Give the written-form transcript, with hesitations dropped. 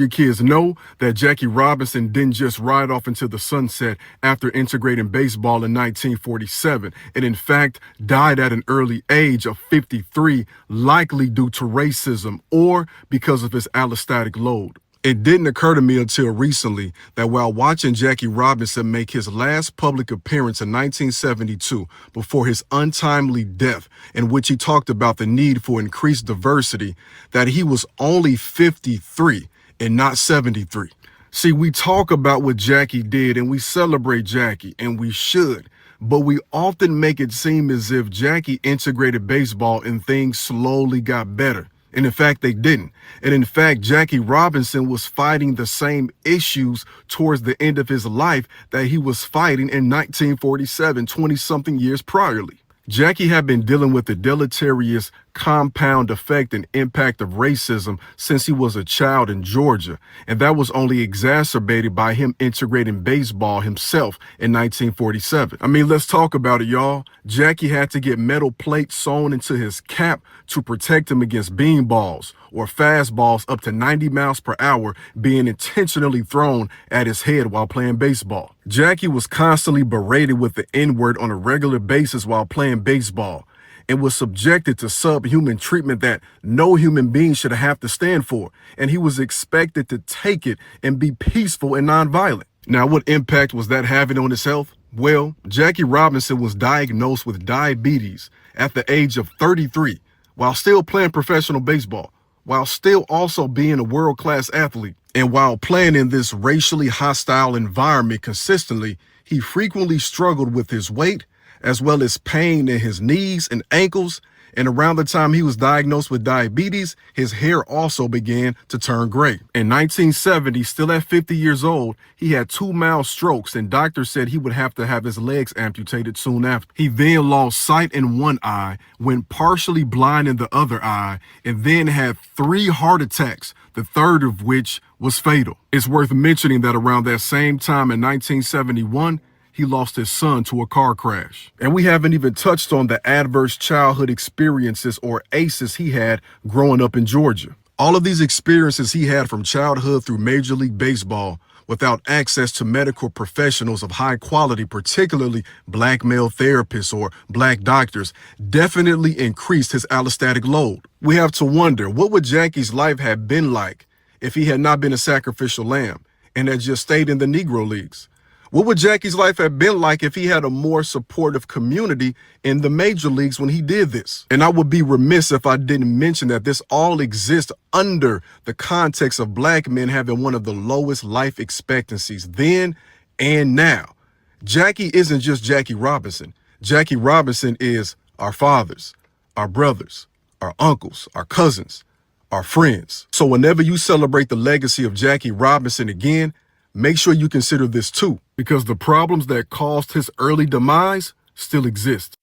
Your kids know that Jackie Robinson didn't just ride off into the sunset after integrating baseball in 1947, and in fact died at an early age of 53, likely due to racism or because of his allostatic load. It didn't occur to me until recently that while watching Jackie Robinson make his last public appearance in 1972 before his untimely death, in which he talked about the need for increased diversity, that he was only 53 and not 73. See, we talk about what Jackie did and we celebrate Jackie, and we should, but we often make it seem as if Jackie integrated baseball and things slowly got better. And in fact, they didn't. And in fact, Jackie Robinson was fighting the same issues towards the end of his life that he was fighting in 1947, 20-something years priorly. Jackie had been dealing with the deleterious compound effect and impact of racism since he was a child in Georgia, and that was only exacerbated by him integrating baseball himself in 1947. I mean, let's talk about it, y'all. Jackie had to get metal plates sewn into his cap to protect him against beanballs or fastballs up to 90 miles per hour being intentionally thrown at his head while playing baseball. Jackie was constantly berated with the N-word on a regular basis while playing baseball, and was subjected to subhuman treatment that no human being should have to stand for, and he was expected to take it and be peaceful and nonviolent. Now, what impact was that having on his health? Well, Jackie Robinson was diagnosed with diabetes at the age of 33 while still playing professional baseball, while still also being a world-class athlete. And while playing in this racially hostile environment consistently, he frequently struggled with his weight, as well as pain in his knees and ankles. And around the time he was diagnosed with diabetes, his hair also began to turn gray. In 1970, still at 50 years old, he had 2 mild strokes, and doctors said he would have to have his legs amputated soon after. He then lost sight in one eye, went partially blind in the other eye, and then had 3 heart attacks, the third of which was fatal. It's worth mentioning that around that same time in 1971, he lost his son to a car crash. And we haven't even touched on the adverse childhood experiences, or ACEs, he had growing up in Georgia. All of these experiences he had from childhood through Major League Baseball without access to medical professionals of high quality, particularly black male therapists or black doctors, definitely increased his allostatic load. We have to wonder, what would Jackie's life have been like if he had not been a sacrificial lamb and had just stayed in the Negro Leagues? What would Jackie's life have been like if he had a more supportive community in the major leagues when he did this? And I would be remiss if I didn't mention that this all exists under the context of black men having one of the lowest life expectancies then and now. Jackie isn't just Jackie Robinson. Jackie Robinson is our fathers, our brothers, our uncles, our cousins, our friends. So whenever you celebrate the legacy of Jackie Robinson again, make sure you consider this too, because the problems that caused his early demise still exist.